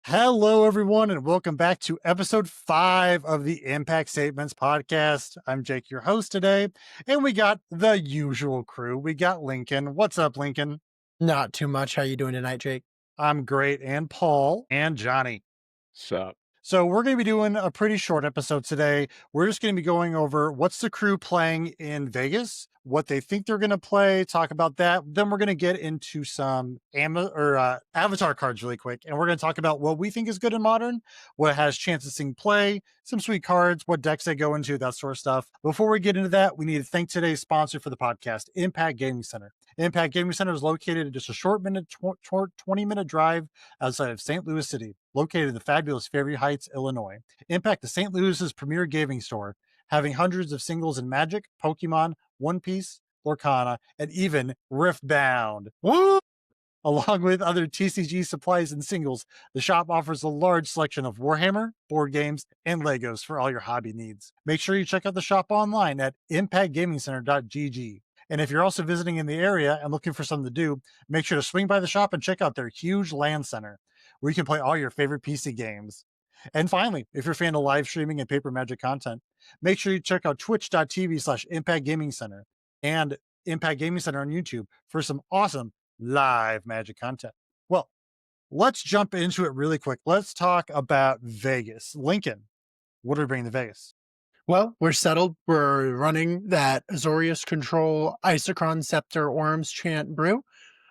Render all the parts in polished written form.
Hello, everyone, and welcome back to episode 5 of the Impact Statements podcast. I'm Jake, your host today, and we got the usual crew. We got Lincoln. What's up, Lincoln? Not too much. How you doing tonight, Jake? I'm great, and Paul and Johnny. Sup? So we're going to be doing a pretty short episode today. We're just going to be going over what's the crew playing in Vegas, what they think they're going to play, talk about that. Then we're going to get into some avatar cards really quick, and we're going to talk about what we think is good in Modern, what has chances to play, some sweet cards, what decks they go into, that sort of stuff. Before we get into that, we need to thank today's sponsor for the podcast, Impact Gaming Center. Impact Gaming Center is located in just a short 20-minute drive outside of St. Louis City, located in the fabulous Fairview Heights, Illinois. Impact is St. Louis's premier gaming store, having hundreds of singles in Magic, Pokemon, One Piece, Lorcana, and even Riftbound. Woo! Along with other TCG supplies and singles, the shop offers a large selection of Warhammer, board games, and Legos for all your hobby needs. Make sure you check out the shop online at impactgamingcenter.gg. And if you're also visiting in the area and looking for something to do, make sure to swing by the shop and check out their huge LAN center, where you can play all your favorite PC games. And finally, if you're a fan of live streaming and paper magic content, make sure you check out twitch.tv/Impact Gaming Center and Impact Gaming Center on YouTube for some awesome live magic content. Well, let's jump into it really quick. Let's talk about Vegas. Lincoln, what are we bringing to Vegas? Well, we're settled. We're running that Azorius Control Isochron Scepter Orms Chant Brew.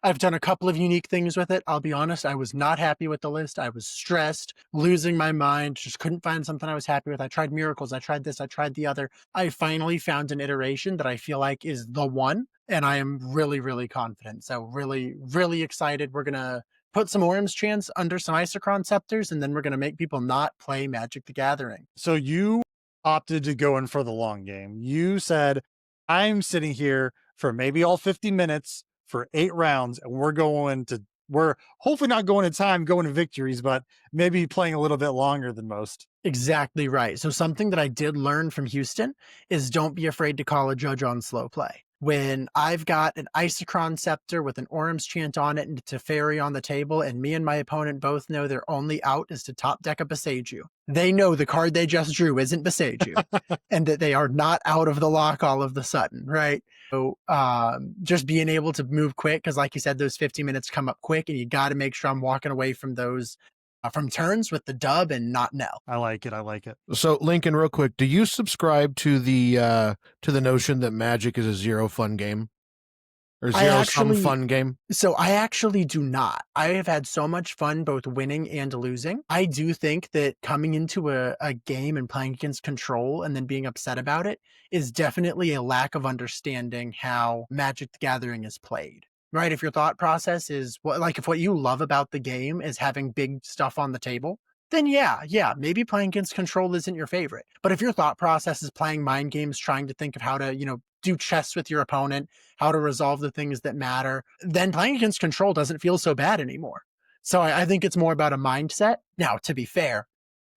I've done a couple of unique things with it. I'll be honest, I was not happy with the list. I was stressed, losing my mind, just couldn't find something I was happy with. I tried Miracles, I tried this, I tried the other. I finally found an iteration that I feel like is the one, and I am really, really confident. So really, really excited. We're going to put some Orms Chants under some Isochron Scepters, and then we're going to make people not play Magic the Gathering. So you opted to go in for the long game. You said, I'm sitting here for maybe all 50 minutes for 8 rounds, and we're hopefully not going to time, going to victories, but maybe playing a little bit longer than most. Exactly right. So something that I did learn from Houston is don't be afraid to call a judge on slow play. When I've got an Isochron Scepter with an Orms Chant on it and Teferi on the table, and me and my opponent both know their only out is to top deck a Beseiju, they know the card they just drew isn't Beseiju, and that they are not out of the lock all of the sudden, right? So just being able to move quick, because like you said, those 50 minutes come up quick, and you got to make sure I'm walking away from those from turns with the dub and not Nell. I like it. I like it. So, Lincoln, real quick, do you subscribe to the notion that Magic is a zero fun game or zero-sum fun game? So I actually do not. I have had so much fun both winning and losing. I do think that coming into a game and playing against Control and then being upset about it is definitely a lack of understanding how Magic the Gathering is played. Right? If your thought process is if what you love about the game is having big stuff on the table, then yeah, maybe playing against Control isn't your favorite. But if your thought process is playing mind games, trying to think of how to, do chess with your opponent, how to resolve the things that matter, then playing against Control doesn't feel so bad anymore. So I think it's more about a mindset. Now, to be fair,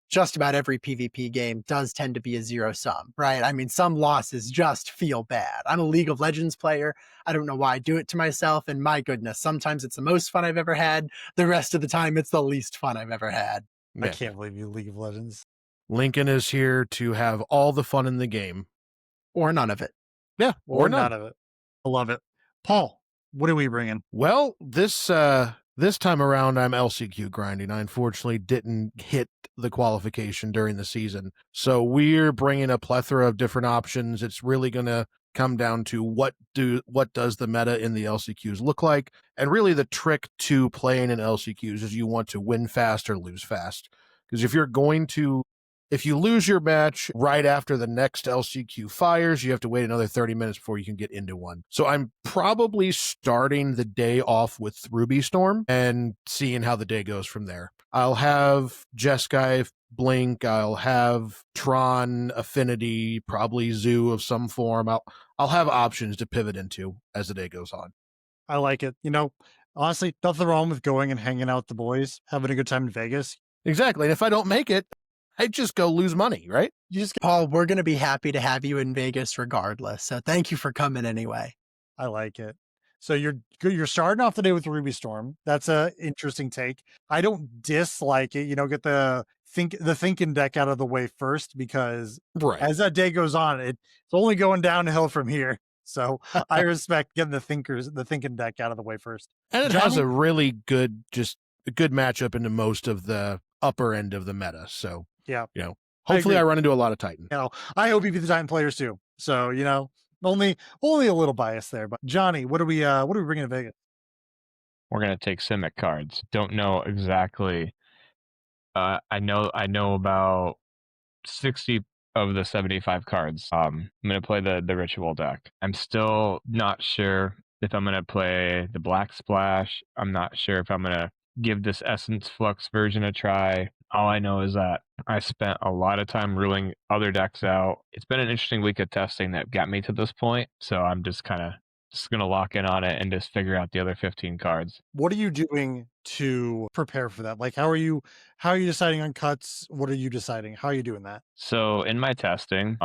just about every PvP game does tend to be a zero sum, right? I mean, some losses just feel bad. I'm a League of Legends player. I don't know why I do it to myself. And my goodness, sometimes it's the most fun I've ever had. The rest of the time, it's the least fun I've ever had. Yeah. I can't believe you, League of Legends. Lincoln is here to have all the fun in the game. Or none of it. Yeah, or none of it. I love it. Paul, what are we bringing? Well, this time around, I'm LCQ grinding. I unfortunately didn't hit the qualification during the season. So we're bringing a plethora of different options. It's really going to come down to what does the meta in the LCQs look like? And really the trick to playing in LCQs is you want to win fast or lose fast. Because if you lose your match right after the next LCQ fires, you have to wait another 30 minutes before you can get into one. So I'm probably starting the day off with Ruby Storm and seeing how the day goes from there. I'll have Jeskai, Blink, I'll have Tron, Affinity, probably Zoo of some form. I'll have options to pivot into as the day goes on. I like it. Honestly, nothing wrong with going and hanging out with the boys, having a good time in Vegas. Exactly. And if I don't make it, I just go lose money, right? Paul, we're going to be happy to have you in Vegas regardless. So thank you for coming anyway. I like it. So you're starting off the day with Ruby Storm. That's a interesting take. I don't dislike it. Get the thinking deck out of the way first because Right. as that day goes on, it's only going downhill from here. So I respect getting the thinking deck out of the way first. And it has Johnny, a really good, just a good matchup into most of the upper end of the meta. So, yeah, you know, I hopefully agree. I run into a lot of Titan. I hope you be the Titan players too. So only a little bias there. But Johnny, what are we bringing to Vegas? We're gonna take Simic cards. Don't know exactly. I know about 60 of the 75 cards. I'm gonna play the ritual deck. I'm still not sure if I'm gonna play the Black Splash. I'm not sure if I'm gonna give this Essence Flux version a try. All I know is that I spent a lot of time ruling other decks out. It's been an interesting week of testing that got me to this point, so I'm just gonna lock in on it and just figure out the other 15 cards. What are you doing to prepare for that? Like, how are you deciding on cuts? What are you deciding? How are you doing that? So in my testing,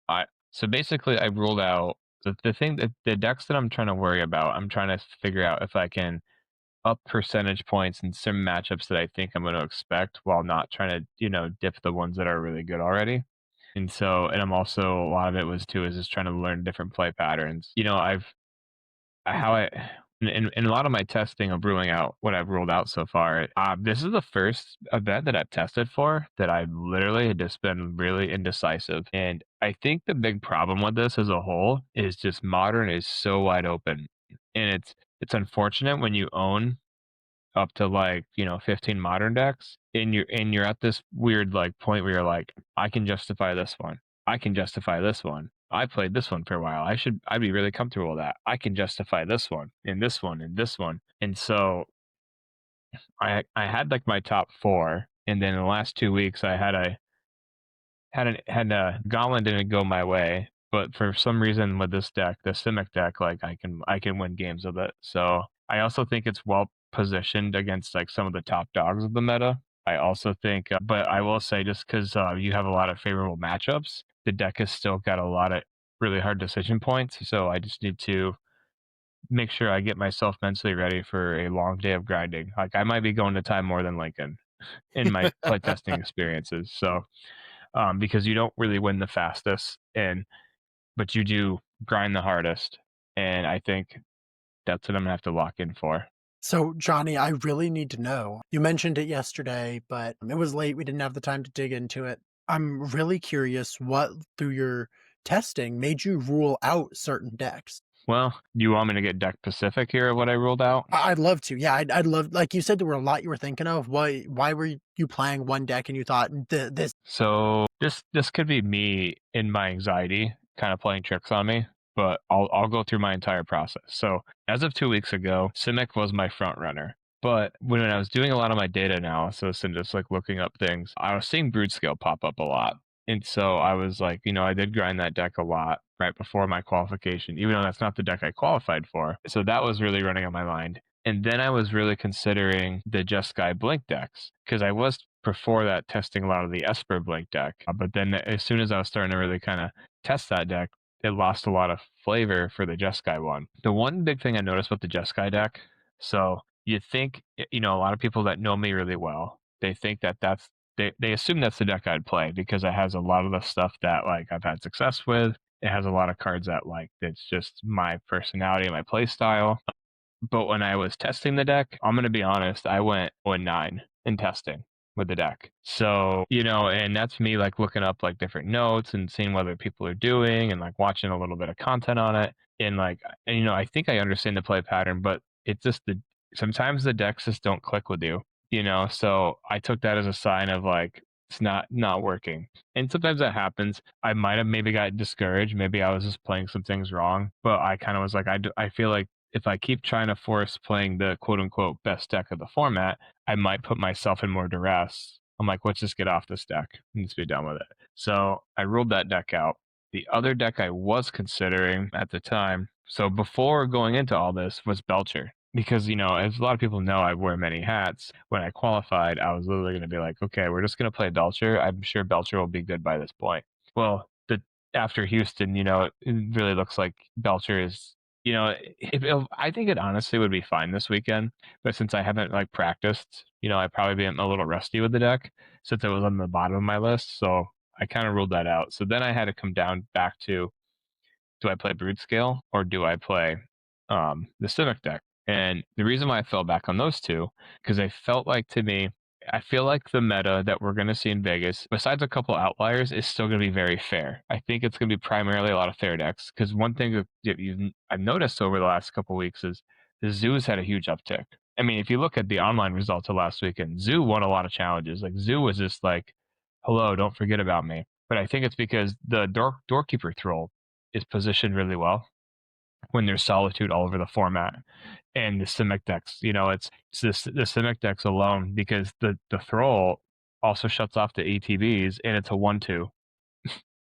I so basically I ruled out the thing that the decks that I'm trying to worry about. I'm trying to figure out if I can up percentage points in some matchups that I think I'm going to expect while not trying to dip the ones that are really good already. And I'm also, a lot of it was too is just trying to learn different play patterns. How I in a lot of my testing of ruling out what I've ruled out so far, this is the first event that I've tested for that I literally had just been really indecisive. And I think the big problem with this as a whole is just modern is so wide open, and it's unfortunate when you own up to 15 modern decks and you're at this weird point where you're like, I can justify this one, I can justify this one, I played this one for a while, I'd be really comfortable with that, I can justify this one and this one and this one. And so I had my top four, and then in the last 2 weeks I had a Gauntlet didn't go my way, but for some reason with this deck, the Simic deck, I can win games with it. So I also think it's well positioned against some of the top dogs of the meta. I also think, but I will say, just because you have a lot of favorable matchups, the deck has still got a lot of really hard decision points. So I just need to make sure I get myself mentally ready for a long day of grinding. Like, I might be going to time more than Lincoln in my playtesting experiences. So because you don't really win the fastest, but you do grind the hardest, and I think that's what I'm gonna have to lock in for. So, Johnny, I really need to know. You mentioned it yesterday, but it was late. We didn't have the time to dig into it. I'm really curious what, through your testing, made you rule out certain decks. Well, do you want me to get deck specific here of what I ruled out? I'd love to. Yeah, I'd love, like you said, there were a lot you were thinking of. Why were you playing one deck and you thought this? So this could be me in my anxiety kind of playing tricks on me, but I'll go through my entire process. So as of 2 weeks ago, Simic was my front runner. But when I was doing a lot of my data analysis and just looking up things, I was seeing Brood Scale pop up a lot. And so I was like, I did grind that deck a lot right before my qualification, even though that's not the deck I qualified for. So that was really running on my mind. And then I was really considering the Just Sky Blink decks because I was before that testing a lot of the Esper Blink deck. But then as soon as I was starting to really kind of test that deck, it lost a lot of flavor for the Jeskai one. The one big thing I noticed with the Jeskai deck, so you think, a lot of people that know me really well, they think they assume that's the deck I'd play because it has a lot of the stuff that I've had success with. It has a lot of cards that it's just my personality and my play style. But when I was testing the deck, I'm going to be honest, I went 0-9 in testing with the deck. So, and that's me looking up different notes and seeing what other people are doing and watching a little bit of content on it. And I think I understand the play pattern, but it's just sometimes the decks just don't click with you. So I took that as a sign of it's not working. And sometimes that happens. I might have maybe got discouraged. Maybe I was just playing some things wrong, but I kind of was I feel like if I keep trying to force playing the quote unquote best deck of the format, I might put myself in more duress. I'm like, let's just get off this deck and just be done with it. So I ruled that deck out. The other deck I was considering at the time, so before going into all this, was Belcher. Because, as a lot of people know, I wear many hats. When I qualified, I was literally going to be like, okay, we're just going to play Belcher. I'm sure Belcher will be good by this point. Well, after Houston, it really looks like Belcher is I think it honestly would be fine this weekend, but since I haven't like practiced, I'd probably be a little rusty with the deck since it was on the bottom of my list. So I kind of ruled that out. So then I had to come down back to, do I play Brood Scale or do I play the Civic deck? And the reason why I fell back on those two, because I felt like to me, I feel like the meta that we're going to see in Vegas, besides a couple outliers, is still going to be very fair. I think it's going to be primarily a lot of fair decks. Because one thing that I've noticed over the last couple weeks is the Zoo's had a huge uptick. I mean, if you look at the online results of last weekend, Zoo won a lot of challenges. Like Zoo was just like, "Hello, don't forget about me." But I think it's because the Doorkeeper Troll is positioned really well when there's solitude all over the format. And the Simic decks, the Simic decks alone, because the Thrall also shuts off the ATBs and it's a 1/2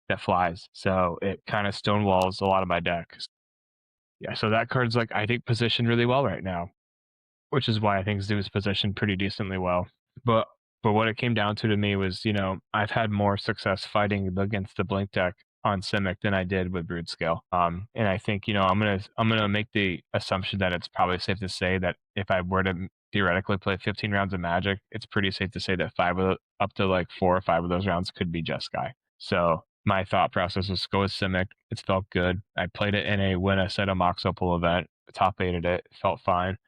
that flies. So it kind of stonewalls a lot of my decks. Yeah, so that card's like I think positioned really well right now, which is why I think Zoo's positioned pretty decently well. But what it came down to me was, I've had more success fighting against the Blink deck on Simic than I did with Brood Scale. And I think, I'm gonna make the assumption that it's probably safe to say that if I were to theoretically play 15 rounds of Magic, it's pretty safe to say that up to like 4 or 5 of those rounds could be Jeskai. So my thought process was go with Simic. It's felt good. I played it in a win a set of Mox Opal event, top 8'd it, felt fine.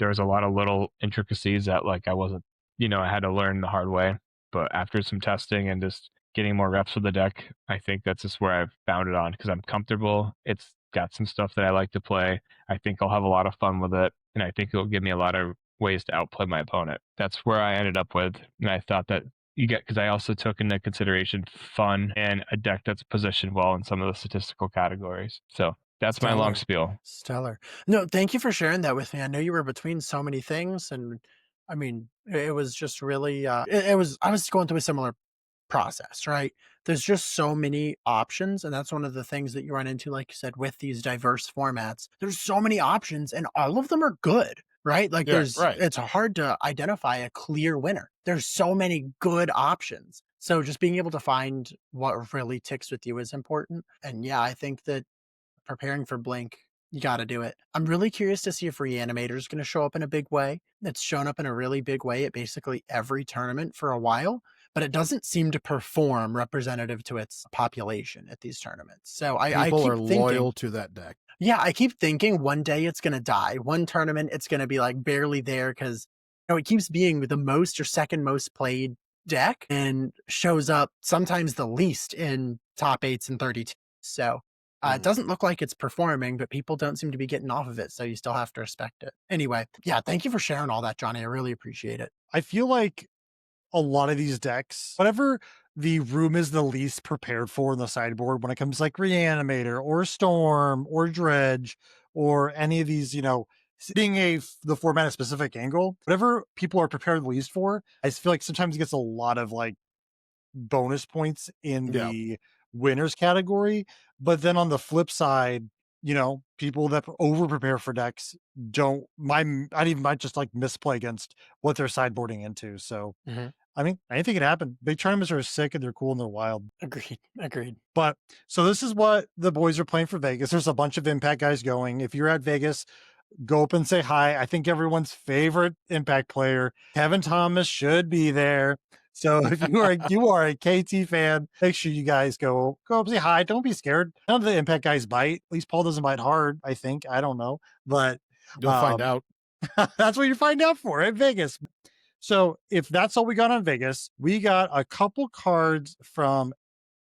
There was a lot of little intricacies that like I wasn't, I had to learn the hard way. But after some testing and just getting more reps with the deck, I think that's just where I've found it on because I'm comfortable. It's got some stuff that I like to play. I think I'll have a lot of fun with it, and I think it'll give me a lot of ways to outplay my opponent. That's where I ended up with, and I thought that you get because I also took into consideration fun and a deck that's positioned well in some of the statistical categories. So that's my long Stellar. spiel. Stellar. No, thank you for sharing that with me. I know you were between so many things, and I mean, it was just really, it was, I was going through a similar process, right? There's just so many options, and that's one of the things that you run into, like you said, with these diverse formats. There's so many options, and all of them are good, right? Like Yeah, right. it's hard to identify a clear winner. There's so many good options. So just being able to find what really ticks with you is important. And yeah, I think that preparing for Blink, you got to do it. I'm really curious to see if Reanimator is going to show up in a big way. It's shown up in a really big way at basically every tournament for a while, but it doesn't seem to perform representative to its population at these tournaments. So I People keep are thinking, loyal to that deck. yeah, I keep thinking one day it's going to die. One tournament, it's going to be like barely there because it keeps being the most or second most played deck and shows up sometimes the least in top eights and 32. So it doesn't look like it's performing, but people don't seem to be getting off of it. So you still have to respect it. Anyway, yeah, thank you for sharing all that, Johnny. I really appreciate it. I feel like a lot of these decks, whatever the room is the least prepared for in the sideboard when it comes to like Reanimator or Storm or Dredge or any of these, being the format a specific angle, whatever people are prepared the least for, I just feel like sometimes it gets a lot of like bonus points in Yeah. the winners category. But then on the flip side, people that over prepare for decks don't might just like misplay against what they're sideboarding into. So Mhm. I mean, anything can happen. Big tournaments are sick and they're cool and they're wild. Agreed. Agreed. But so this is what the boys are playing for Vegas. There's a bunch of impact guys going. If you're at Vegas, go up and say hi. I think everyone's favorite impact player, Kevin Thomas, should be there. So if you are a KT fan, make sure you guys go up say hi. Don't be scared. None of the impact guys bite. At least Paul doesn't bite hard, I think. I don't know. But You'll find out. that's what you find out for at Vegas. So if that's all we got on Vegas, we got a couple cards from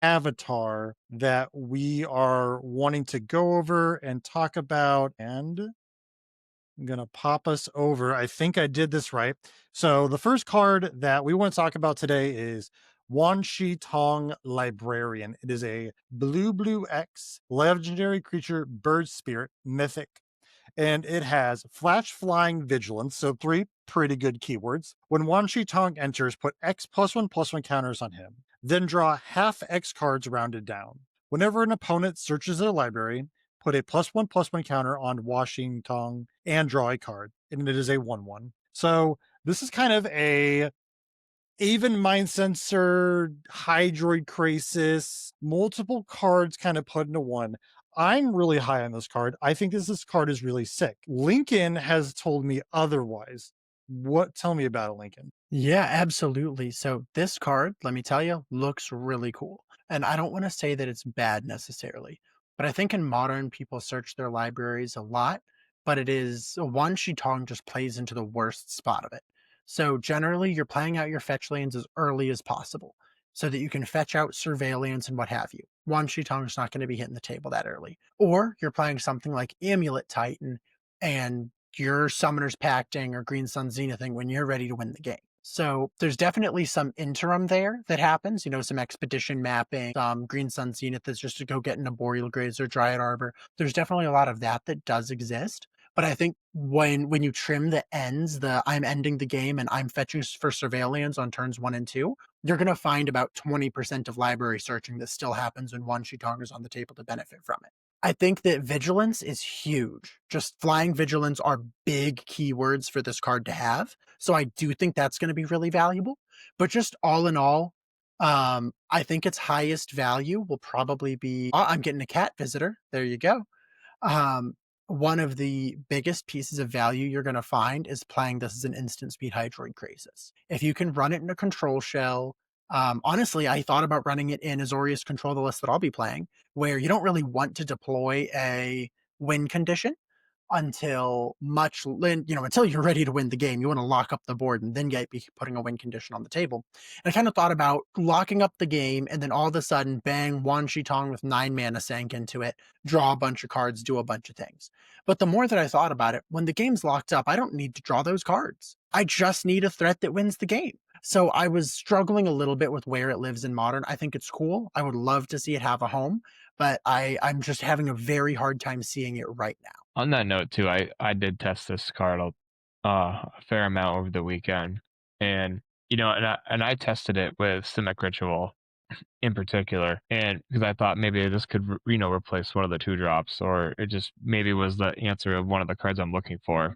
Avatar that we are wanting to go over and talk about. And I'm going to pop us over. I think I did this right. So the first card that we want to talk about today is Wan Shi Tong Librarian. It is a blue X legendary creature, bird spirit, mythic, and it has Flash Flying Vigilance, so 3 pretty good keywords. When Wan Shi Tong enters, put X +1/+1 counters on him. Then draw half X cards rounded down. Whenever an opponent searches their library, put a +1/+1 counter on Washing Tong and draw a card, and it is a 1/1. So this is kind of a Aven Mind Sensor, Hydroid Crisis, multiple cards kind of put into one. I'm really high on this card. I think this card is really sick. Lincoln has told me otherwise. What? Tell me about it, Lincoln. Yeah, absolutely. So this card, let me tell you, looks really cool. And I don't want to say that it's bad necessarily, but I think in modern people search their libraries a lot, but it is one Shitong just plays into the worst spot of it. So generally you're playing out your fetch lands as early as possible so that you can fetch out surveillance and what have you. One Shitong is not going to be hitting the table that early. Or you're playing something like Amulet Titan and your Summoner's Pacting or Green Sun Zenithing when you're ready to win the game. So there's definitely some interim there that happens, some expedition mapping, some Green Sun Zenith that's just to go get an Arboreal Graze or Dryad Arbor. There's definitely a lot of that that does exist. But I think when you trim the ends, the I'm ending the game and I'm fetching for surveillance on turns 1 and 2, you're going to find about 20% of library searching that still happens when one Shitong is on the table to benefit from it. I think that vigilance is huge. Just flying vigilance are big keywords for this card to have. So I do think that's going to be really valuable. But just all in all, I think its highest value will probably be I'm getting a cat visitor. There you go. Um, One of the biggest pieces of value you're going to find is playing this as an instant speed Hydroid Crisis. If you can run it in a control shell, honestly, I thought about running it in Azorius Control, the list that I'll be playing, where you don't really want to deploy a win condition until you're ready to win the game. You want to lock up the board and then be putting a win condition on the table. And I kind of thought about locking up the game and then all of a sudden, bang, one Shitong with 9 mana sank into it, draw a bunch of cards, do a bunch of things. But the more that I thought about it, when the game's locked up, I don't need to draw those cards. I just need a threat that wins the game. So I was struggling a little bit with where it lives in Modern. I think it's cool. I would love to see it have a home, but I'm just having a very hard time seeing it right now. On that note, too, I did test this card a fair amount over the weekend, and I tested it with Simic Ritual in particular, and because I thought maybe this could replace one of the 2 drops, or it just maybe was the answer of one of the cards I'm looking for,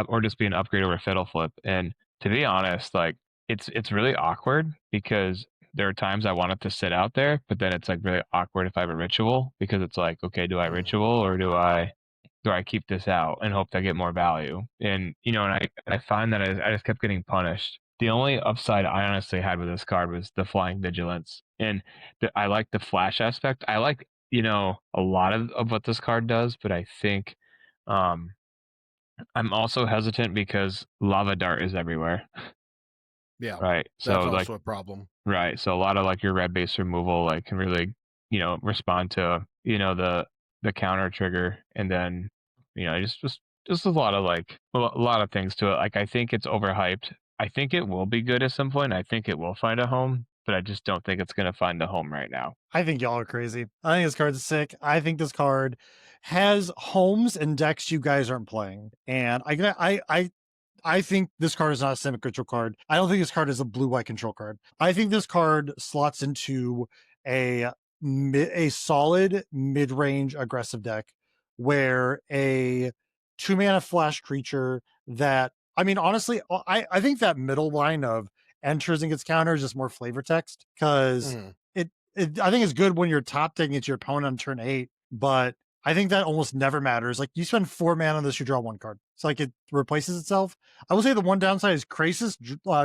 or just be an upgrade over Fiddle Flip. And to be honest, like it's really awkward because there are times I want it to sit out there, but then it's like really awkward if I have a ritual because it's like, okay, do I ritual or do I keep this out and hope to get more value? And I find that I just kept getting punished. The only upside I honestly had with this card was the flying vigilance, and I like the flash aspect. I like a lot of what this card does, but I think um, I'm also hesitant because lava dart is everywhere, Yeah, right? that's So like also a problem. right. So a lot of like your red base removal like can really, respond to, the counter trigger, and then, just a lot of like a lot of things to it. Like I think it's overhyped. I think it will be good at some point. I think it will find a home, but I just don't think it's gonna find a home right now. I think y'all are crazy. I think this card's sick. I think this card has homes and decks you guys aren't playing. And I think this card is not a Simic Ritual card. I don't think this card is a blue-white control card. I think this card slots into a a solid mid-range aggressive deck where a 2 mana flash creature that I mean, honestly, I think that middle line of enters and gets counters is more flavor text because Mhm. I think it's good when you're top decking it to your opponent on turn 8, but I think that almost never matters. Like you spend 4 mana on this, you draw 1 card. It's like it replaces itself. I will say the one downside is Krasis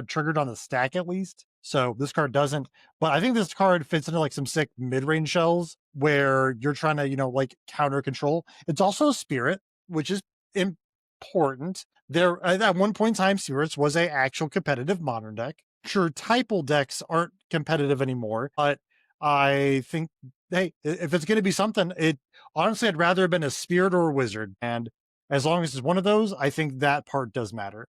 triggered on the stack at least. So this card doesn't. But I think this card fits into like some sick mid-range shells where you're trying to, like counter control. It's also a spirit, which is important. There at one point in time, spirits was a actual competitive modern deck. Sure, typal decks aren't competitive anymore, but I think, hey, if it's going to be something, it honestly, I'd rather have been a spirit or a wizard. And as long as it's one of those, I think that part does matter.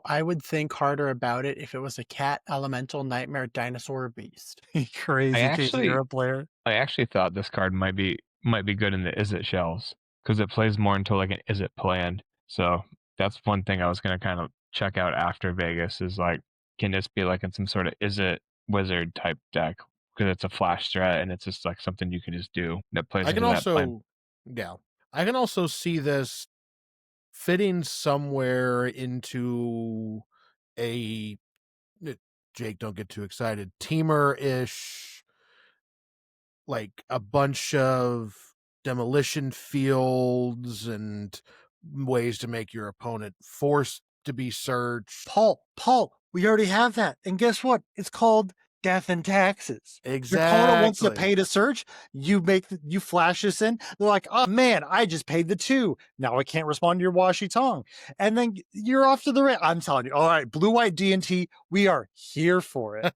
I would think harder about it if it was a cat, elemental, nightmare, dinosaur, or beast. I Crazy Casey, you're actually a player. I actually thought this card might be good in the is it shells because it plays more into like an is it planned. So that's one thing I was gonna kind of check out after Vegas is like, can this be like in some sort of is it wizard type deck because it's a flash threat and it's just like something you can just do that plays I can into that plan. also, yeah, I can also see this fitting somewhere into a Jake, don't get too excited. Teamer ish, like a bunch of demolition fields and ways to make your opponent forced to be searched. Paul, we already have that. And guess what? It's called death and taxes. Your opponent wants to Exactly. pay to search. You flash this in. They're like, oh man, I just paid the 2. Now I can't respond to your washy tongue. And then you're off to the I'm telling you, all right, blue white D&T, we are here for it.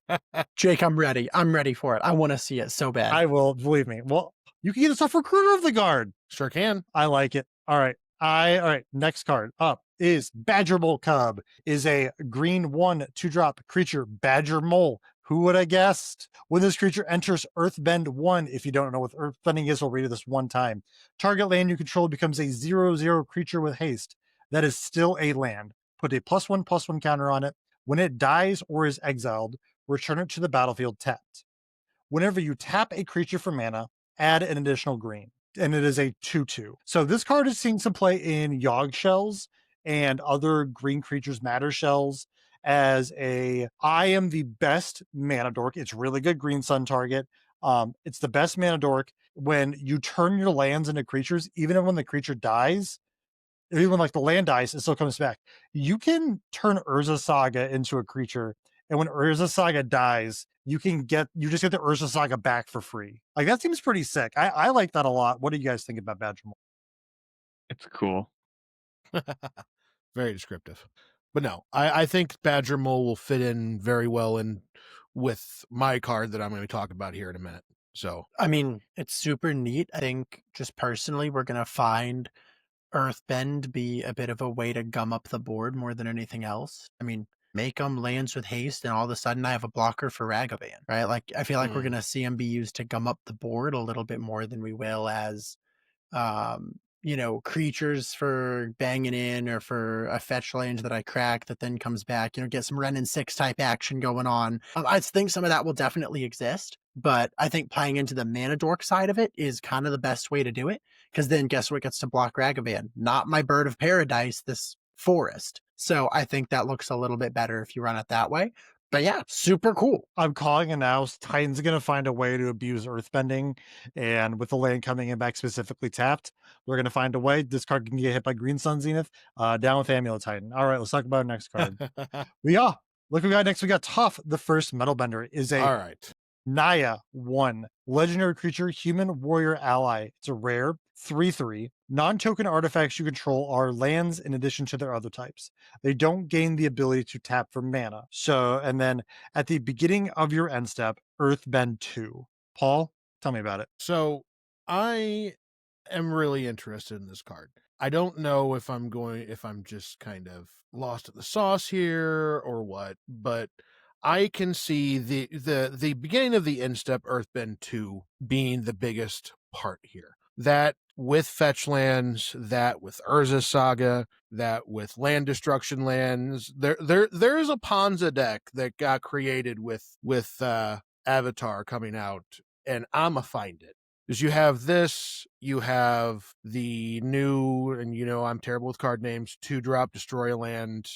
Jake, I'm ready. I'm ready for it. I want to see it so bad. I will, believe me. Well, you can get yourself recruiter of the guard. Sure can. I like it. All right. All right. Next card up is Badger Mole Cub. Is a green 1/2 creature. Badger Mole. Who would have guessed? When this creature enters Earthbend 1, if you don't know what Earthbending is, we'll read it this one time. Target land you control becomes a 0/0 creature with haste. That is still a land. Put a +1/+1 counter on it. When it dies or is exiled, return it to the battlefield tapped. Whenever you tap a creature for mana, add an additional green. And it is a 2/2. So this card is seeing some play in Yogg shells and other green creatures matter shells as I am the best mana dork. It's really good green sun target. It's the best mana dork when you turn your lands into creatures, even when the creature dies, even like the land dies, it still comes back. You can turn Urza Saga into a creature, and when Urza Saga dies, you just get the Urza Saga back for free. Like that seems pretty sick. I like that a lot. What do you guys think about Badger Mole? It's cool. Very descriptive. But no, I think Badger Mole will fit in very well in with my card that I'm going to talk about here in a minute. So, I mean, it's super neat. I think just personally, we're going to find Earthbend be a bit of a way to gum up the board more than anything else. I mean, make them lands with haste, and all of a sudden I have a blocker for Ragavan, right? Like, I feel like we're going to see him be used to gum up the board a little bit more than we will as creatures for banging in or for a fetch land that I crack that then comes back, get some Ren and 6 type action going on. I think some of that will definitely exist, but I think playing into the mana dork side of it is kind of the best way to do it, because then guess what gets to block Ragavan? Not my Bird of Paradise, this forest. So I think that looks a little bit better if you run it that way. But yeah, super cool. I'm calling it now. Titan's going to find a way to abuse Earthbending, and with the land coming in back specifically tapped, they're going to find a way. This card can get hit by Green Sun Zenith. Down with Amulet Titan. All right, let's talk about our next card. Look, we got next. We got Tough, the first Metal Bender. Is a all right. Naya 1, legendary creature, human warrior ally. It's a rare 3/3. Non-token artifacts you control are lands in addition to their other types. They don't gain the ability to tap for mana. So, and then at the beginning of your end step, Earthbend 2. Paul, tell me about it. So, I am really interested in this card. I don't know if I'm just kind of lost in the sauce here or what, but I can see the beginning of the instep Earthbend 2 being the biggest part here. That with fetch lands, that with Urza Saga, that with land destruction lands, there's a Ponza deck that got created with Avatar coming out, and I'ma find it. Because you have this, you have the new, and I'm terrible with card names, 2-drop destroy a land.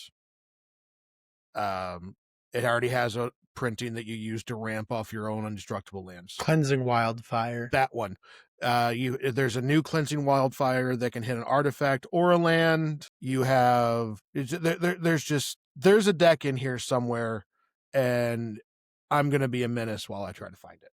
It already has a printing that you use to ramp off your own undestructible lands. Cleansing Wildfire. That one. There's a new Cleansing Wildfire that can hit an artifact or a land. You have there's a deck in here somewhere, and I'm gonna be a menace while I try to find it.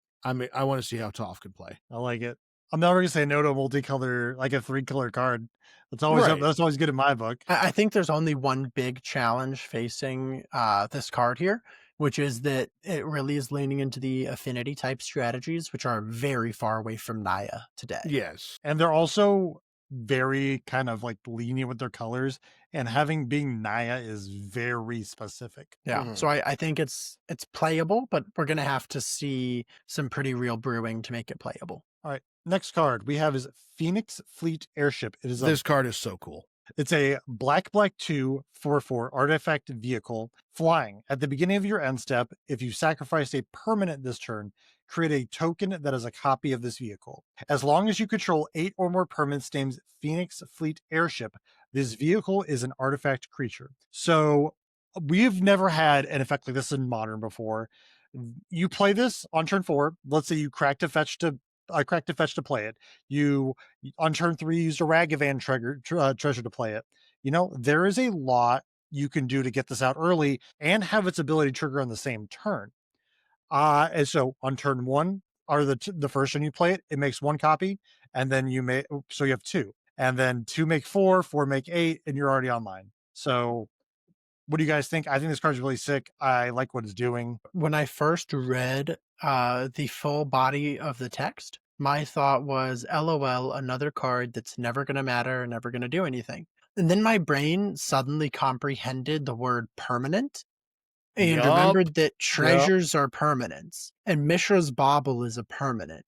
I want to see how Toph can play. I like it. I'm never gonna say no to a multicolor, like a 3-color card. That's always Right. that's always good in my book. I think there's only one big challenge facing this card here, which is that it really is leaning into the affinity type strategies, which are very far away from Naya today. Yes. And they're also very kind of like lenient with their colors, and being Naya is very specific. Yeah. Mhm. So I think it's playable, but we're gonna have to see some pretty real brewing to make it playable. All right. Next card we have is Phoenix Fleet Airship. This card is so cool. It's a black 2 4/4 artifact vehicle flying. At the beginning of your end step, if you sacrifice a permanent this turn, create a token that is a copy of this vehicle. As long as you control 8 or more permanents named Phoenix Fleet Airship, this vehicle is an artifact creature. So we've never had an effect like this in Modern before. You play this on turn 4. Let's say you cracked a fetch to crack to fetch to play it. You on turn 3 used a Ragavan treasure to play it. You know, there is a lot you can do to get this out early and have its ability trigger on the same turn. And so on turn 1 or the first time you play it, it makes 1 copy, and then so you have 2. And then 2 make 4, 4 make 8, and you're already online. So what do you guys think? I think this card's really sick. I like what it's doing. When I first read the full body of the text, my thought was, LOL, another card that's never going to matter, never going to do anything. And then my brain suddenly comprehended the word permanent and Yup. remembered that Yep. treasures are permanents and Mishra's Bauble is a permanent.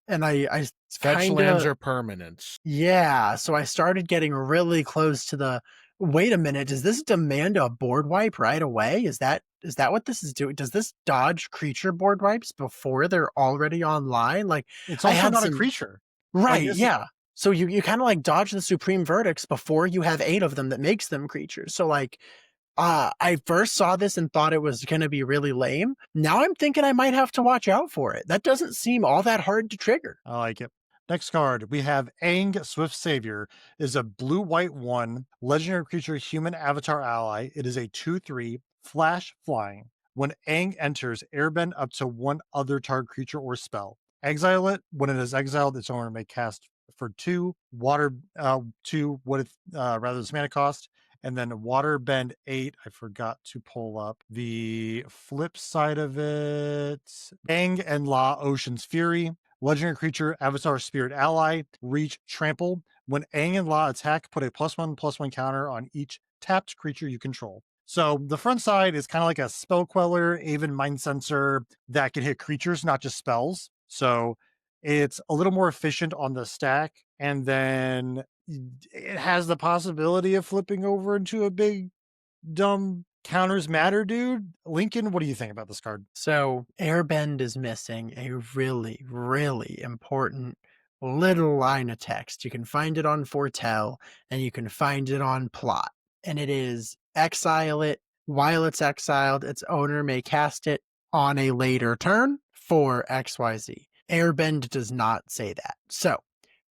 And I Fetch kind lands of, are permanents. yeah, so I started getting really close to the, wait a minute, does this demand a board wipe right away? Is that what this is doing? Does this dodge creature board wipes before they're already online? Like It's I also had not a some, creature. Like right, this is yeah. So you kind of like dodge the supreme verdicts before you have 8 of them that makes them creatures. So like I first saw this and thought it was going to be really lame. Now I'm thinking I might have to watch out for it. That doesn't seem all that hard to trigger. I like it. Next card, we have Aang Swift Savior. Is a blue white 1 legendary creature human avatar ally. It is a 2/3 flash flying. When Aang enters, airbend up to 1 other target creature or spell. Exile it. When it is exiled, its owner may cast for 2 water 2 what if rather than mana cost. And then water bend 8. I forgot to pull up the flip side of it. Aang and La Ocean's Fury. Legendary creature, Avatar Spirit ally, reach, trample. When Aang and La attack, put a +1/+1 counter on each tapped creature you control. So the front side is kind of like a spell queller, even mind sensor that can hit creatures, not just spells. So it's a little more efficient on the stack. And then it has the possibility of flipping over into a big, dumb counters matter dude. Lincoln, what do you think about this card? So Airbend is missing a really, really important little line of text. You can find it on Foretell and you can find it on Plot. And it is exile it. While it's exiled, its owner may cast it on a later turn for XYZ. Airbend does not say that. So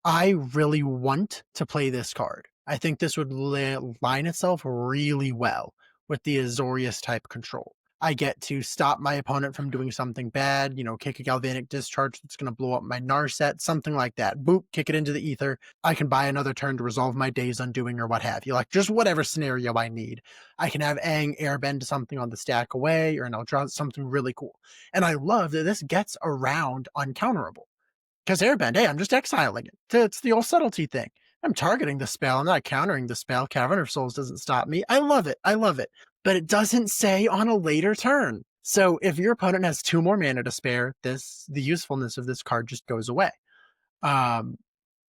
I really want to play this card. I think this would line itself really well with the Azorius type control. I get to stop my opponent from doing something bad, kick a galvanic discharge that's going to blow up my Narset, something like that. Boop, kick it into the ether. I can buy another turn to resolve my day's undoing or what have you. Like just whatever scenario I need. I can have Aang airbend something on the stack away, and I'll draw something really cool. And I love that this gets around uncounterable. Because Airbend, hey, I'm just exiling it. It's the old subtlety thing. I'm targeting the spell. I'm not countering the spell. Cavern of Souls doesn't stop me. I love it. I love it. But it doesn't say on a later turn. So if your opponent has 2 more mana to spare, the usefulness of this card just goes away. Um,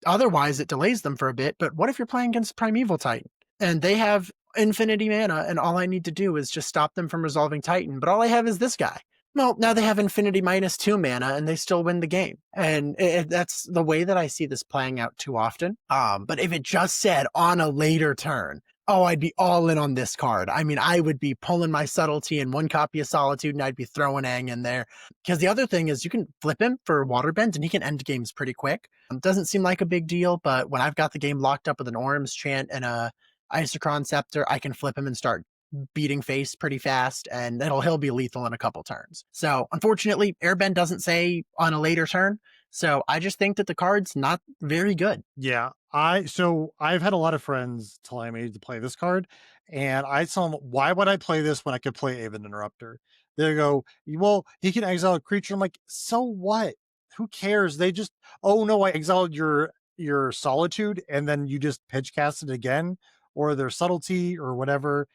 Otherwise, it delays them for a bit. But what if you're playing against Primeval Titan and they have infinity mana and all I need to do is just stop them from resolving Titan, but all I have is this guy? Well, now they have infinity -2 mana and they still win the game. And that's the way that I see this playing out too often. But if it just said on a later turn, oh, I'd be all in on this card. I mean, I would be pulling my subtlety and 1 copy of Solitude and I'd be throwing Aang in there. Because the other thing is you can flip him for Waterbend and he can end games pretty quick. Doesn't seem like a big deal, but when I've got the game locked up with an Orm's Chant and a Isochron Scepter, I can flip him and start beating face pretty fast, and he'll be lethal in a couple turns. So unfortunately, Airbend doesn't say on a later turn. So I just think that the card's not very good. Yeah, I've had a lot of friends telling me to play this card, and I tell them, why would I play this when I could play Aven Interrupter? They go, well, he can exile a creature. I'm like, so what? Who cares? They just, oh no, I exiled your solitude, and then you just pitch cast it again, or their subtlety or whatever.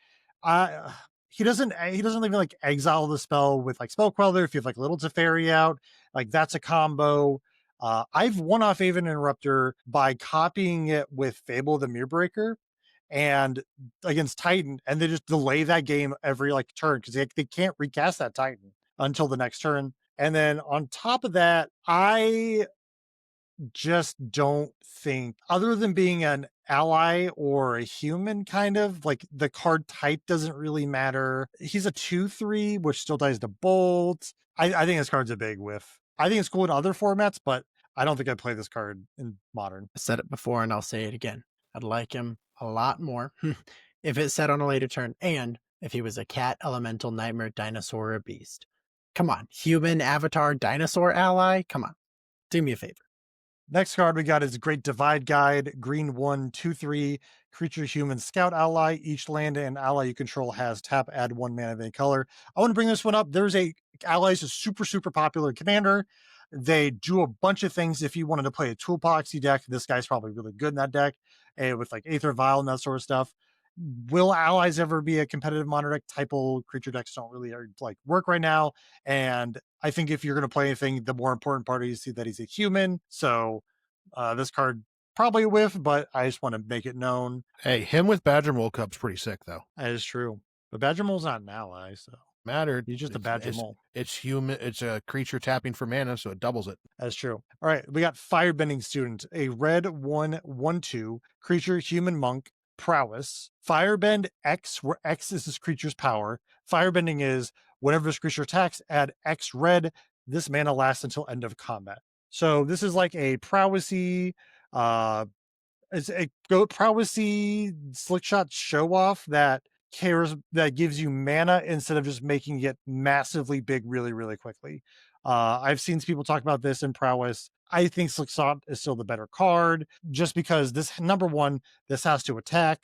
I he doesn't even like exile the spell with like spell queller. If you have like little Teferi out, like that's a combo. I've won off Aven Interrupter by copying it with Fable the Mirror and against Titan, and they just delay that game every like turn because they can't recast that Titan until the next turn. And then on top of that, I just don't think, other than being an ally or a human, kind of like the card type doesn't really matter. He's a 2/3, which still dies to bolt. I think this card's a big whiff. I think it's cool in other formats, but I don't think I'd play this card in modern. I said it before and I'll say it again. I'd like him a lot more if it said on a later turn and if he was a cat, elemental, nightmare, dinosaur, or beast. Come on, human, avatar, dinosaur ally? Come on, do me a favor. Next card we got is Great Divide Guide, green 1/2/3, creature human scout ally. Each land and ally you control has tap, add 1 mana of any color. I want to bring this one up. There's a allies a super popular commander. They do a bunch of things. If you wanted to play a toolboxy deck, this guy's probably really good in that deck, with like Aether Vial and that sort of stuff. Will allies ever be a competitive mono deck? Typal creature decks don't really like work right now. And I think if you're going to play anything, the more important part is that he's a human. So this card probably a whiff, but I just want to make it known. Hey, him with Badger Mole Cup's pretty sick though. That is true. But Badger Mole's not an ally, so Mattered. he's just a Badger Mole. It's human. It's a creature tapping for mana, so it doubles it. That's true. All right, we got Firebending Student, a red 1/1/2 creature, human monk, prowess. Firebend X, where X is this creature's power. Firebending is whenever this creature attacks, add X red. This mana lasts until end of combat. So this is like a prowessy, uh, it's a go prowessy slick shot show off that gives you mana instead of just making it massively big really quickly. I've seen people talk about this in prowess. I think slick shot is still the better card just because this number one, this has to attack.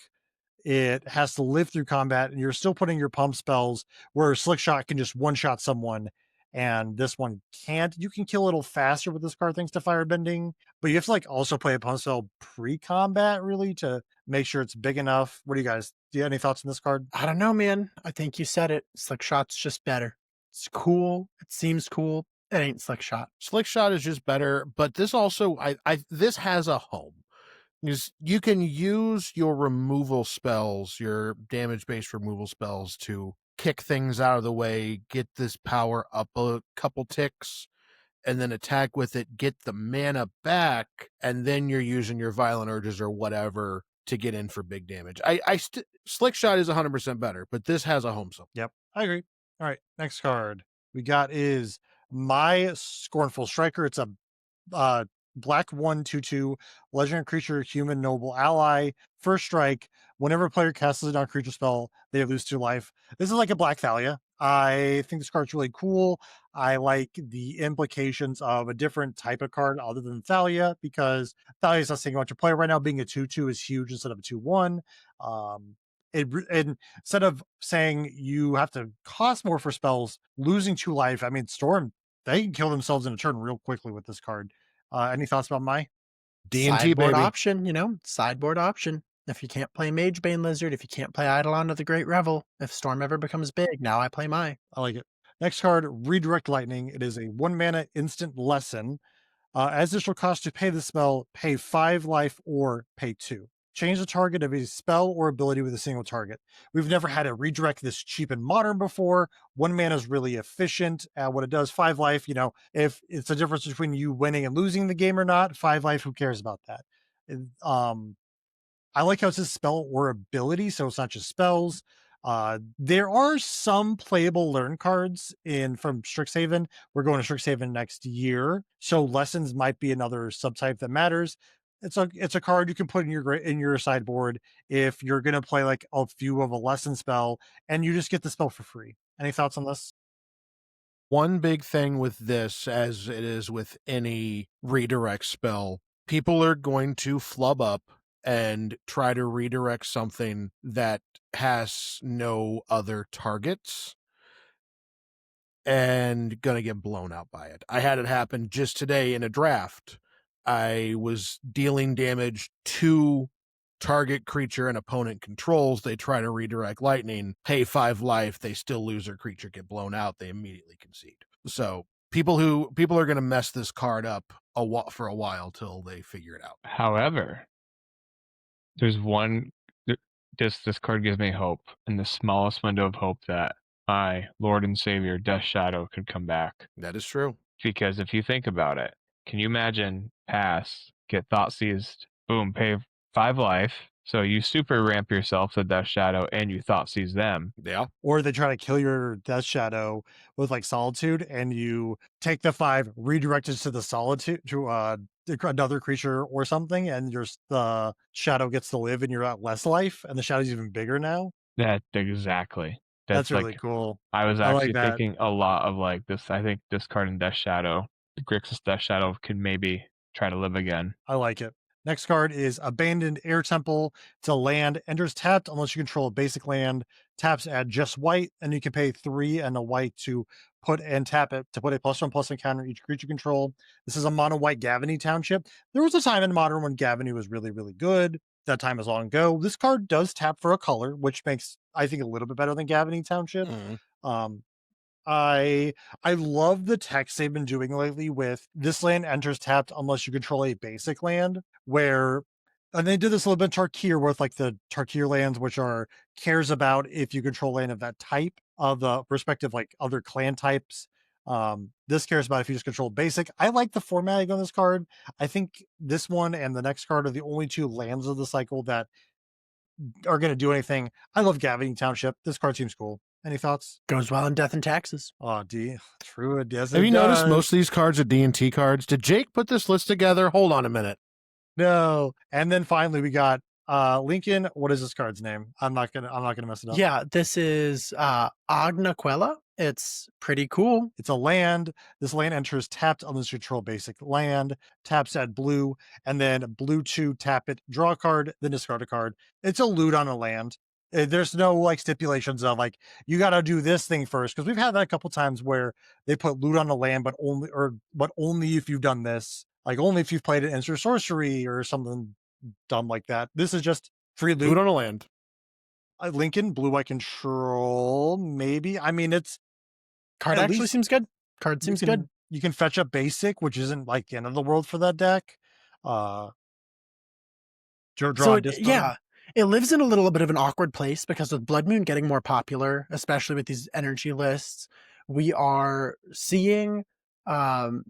It has to live through combat, and you're still putting your pump spells where slick shot can just one shot someone, and this one can't. You can kill a little faster with this card thanks to firebending, but you have to like also play a pump spell pre-combat really to make sure it's big enough. What do you guys? Do you have any thoughts on this card? I don't know, man. I think you said it. Slick Shot's just better. It's cool. It seems cool. It ain't Slick Shot. Slick Shot is just better, but this also, this has a home. Is you can use your removal spells, your damage-based removal spells, to kick things out of the way, get this power up a couple ticks, and then attack with it, get the mana back, and then you're using your violent urges or whatever to get in for big damage. Slick Shot is 100% better, but this has a home zone. Yep, I agree. All right, next card we got is My Scornful Striker. It's a black 1/2/2 legendary creature, human noble ally. First strike. Whenever a player casts a non-creature spell, they lose 2 life. This is like a Black Thalia. I think this card's really cool. I like the implications of a different type of card other than Thalia because Thalia's not seeing much of play right now. Being a 2/2 is huge instead of a 2/1. And instead of saying you have to cost more for spells, losing 2 life. I mean, Storm, they can kill themselves in a turn real quickly with this card. Any thoughts about my D&T, Sideboard baby. option, sideboard option. If you can't play Magebane Lizard, if you can't play Eidolon of the Great Revel, if Storm ever becomes big, now I play my. I like it. Next card, Redirect Lightning. It is a 1 mana instant lesson. As this will cost to pay the spell, pay 5 life or pay 2. Change the target of a spell or ability with a single target. We've never had a redirect this cheap and modern before. 1 mana is really efficient at what it does. 5 life, if it's a difference between you winning and losing the game or not, 5 life, who cares about that? I like how it says spell or ability, so it's not just spells. There are some playable learn cards from Strixhaven. We're going to Strixhaven next year, so lessons might be another subtype that matters. It's a card you can put in your sideboard if you're going to play like a few of a lesson spell, and you just get the spell for free. Any thoughts on this? One big thing with this, as it is with any redirect spell, people are going to flub up and try to redirect something that has no other targets and gonna get blown out by it. I had it happen just today in a draft. I was dealing damage to target creature and opponent controls. They try to redirect lightning, pay 5 life, they still lose their creature, get blown out, they immediately concede. So people are going to mess this card up for a while till they figure it out. However, there's one. This card gives me hope, in the smallest window of hope that my Lord and Savior Death Shadow could come back. That is true. Because if you think about it, can you imagine pass, get thought seized, boom, pay 5 life, So you super ramp yourself to Death Shadow and you thought seize them. Yeah. Or they try to kill your Death Shadow with like Solitude, and you take the 5, redirect it to the Solitude to another creature or something, and the Shadow gets to live, and you're at less life, and the Shadow's even bigger now. That exactly. That's That's really like cool. I was I like actually that. thinking a lot of like this. I think discarding Death Shadow, Grixis Death Shadow can maybe try to live again. I like it. Next card is Abandoned Air Temple. It's a land, enters tapped unless you control a basic land. Taps add just white, and you can pay 3 and a white to put and tap it to put a +1/+1 counter each creature control. This is a mono white Gavany Township. There was a time in Modern when Gavany was really, really good. That time is long ago. This card does tap for a color, which makes I think a little bit better than Gavany Township. Mhm. Um, I I love the text they've been doing lately with this land enters tapped unless you control a basic land, where and they did this a little bit in Tarkir with like the Tarkir lands, which are cares about if you control land of that type of the respective like other clan types. This cares about if you just control basic. I like the formatting on this card. I think this one and the next card are the only 2 lands of the cycle that are going to do anything. I love Gavany Township. This card seems cool. Any thoughts? Goes well in Death and Taxes. Oh, D. True, it does. Have It you noticed does. most of these cards are D&T cards? Did Jake put this list together? Hold on a minute. No. And then finally we got Lincoln. What is this card's name? I'm not gonna mess it up. Yeah, this is Agnaquella. It's pretty cool. It's a land. This land enters tapped unless you control basic land. Taps add blue, and then blue 2, tap it, draw a card, then discard a card. It's a loot on a land. There's no like stipulations of like you got to do this thing first, because we've had that a couple times where they put loot on the land, but only if you've done this, like only if you've played an instant sorcery or something dumb like that. This is just free Loot loot. on a land. Lincoln blue white control, maybe. I mean, it's Card at actually least seems good. Card you seems good. can you can fetch up basic, which isn't like the end of the world for that deck. Uh, draw So a discard. yeah, it lives in a little bit of an awkward place because with Blood Moon getting more popular, especially with these energy lists, we are seeing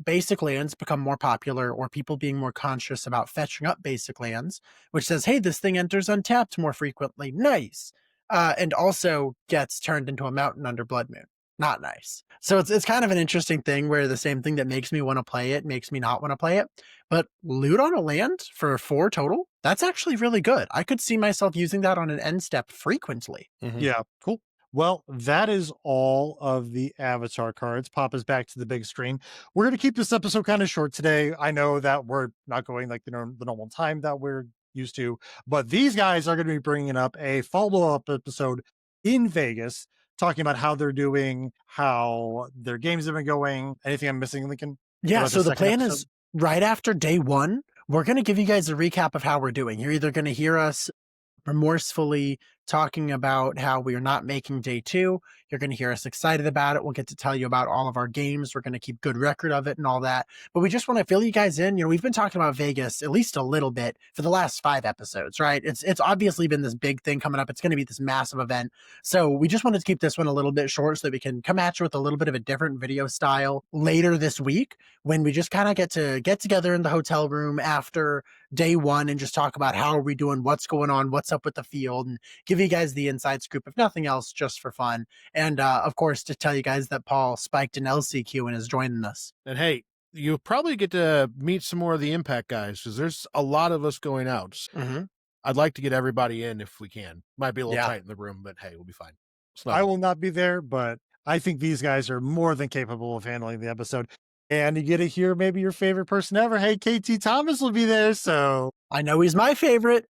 basic lands become more popular, or people being more conscious about fetching up basic lands, which says, hey, this thing enters untapped more frequently. Nice. And also gets turned into a mountain under Blood Moon. Not nice. So it's kind of an interesting thing where the same thing that makes me want to play it makes me not want to play it. But loot on a land for 4 total, that's actually really good. I could see myself using that on an end step frequently. Mhm. Yeah, cool. Well, that is all of the avatar cards. Pop us back to the big screen. We're going to keep this episode kind of short today. I know that we're not going like the normal time that we're used to, but these guys are going to be bringing up a follow-up episode in Vegas, talking about how they're doing, how their games have been going. Anything I'm missing, Lincoln? Yeah, About so the the second plan episode? is right after day 1, we're going to give you guys a recap of how we're doing. You're either going to hear us remorsefully talking about how we are not making day 2. You're going to hear us excited about it. We'll get to tell you about all of our games. We're going to keep good record of it and all that. But we just want to fill you guys in. You know, we've been talking about Vegas at least a little bit for the last 5 episodes, right? It's obviously been this big thing coming up. It's going to be this massive event. So we just wanted to keep this one a little bit short so that we can come at you with a little bit of a different video style later this week, when we just kind of get together in the hotel room after day 1 and just talk about how are we doing, what's going on, what's up with the field, and give you guys the inside scoop, if nothing else, just for fun. And of course, to tell you guys that Paul spiked an LCQ and is joining us. And hey, you'll probably get to meet some more of the Impact guys because there's a lot of us going out. Mm-hmm. I'd like to get everybody in if we can. Might be a little Yeah. tight in the room, but hey, we'll be fine. I will not be there, but I think these guys are more than capable of handling the episode. And you get to hear maybe your favorite person ever. Hey, KT Thomas will be there. So, I know he's my favorite.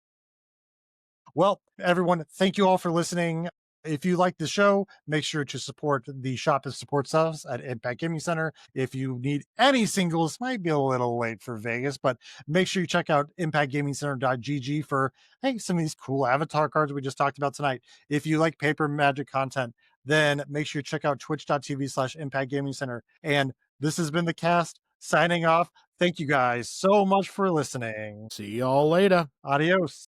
well, everyone, thank you all for listening. If you like the show, make sure to support the shop that supports us at Impact Gaming Center. If you need any singles, might be a little late for Vegas, but make sure you check out impactgamingcenter.gg for, hey, some of these cool avatar cards we just talked about tonight. If you like paper magic content, then make sure you check out twitch.tv/Impact Gaming Center. And this has been the cast signing off. Thank you guys so much for listening. See y'all later. Adios.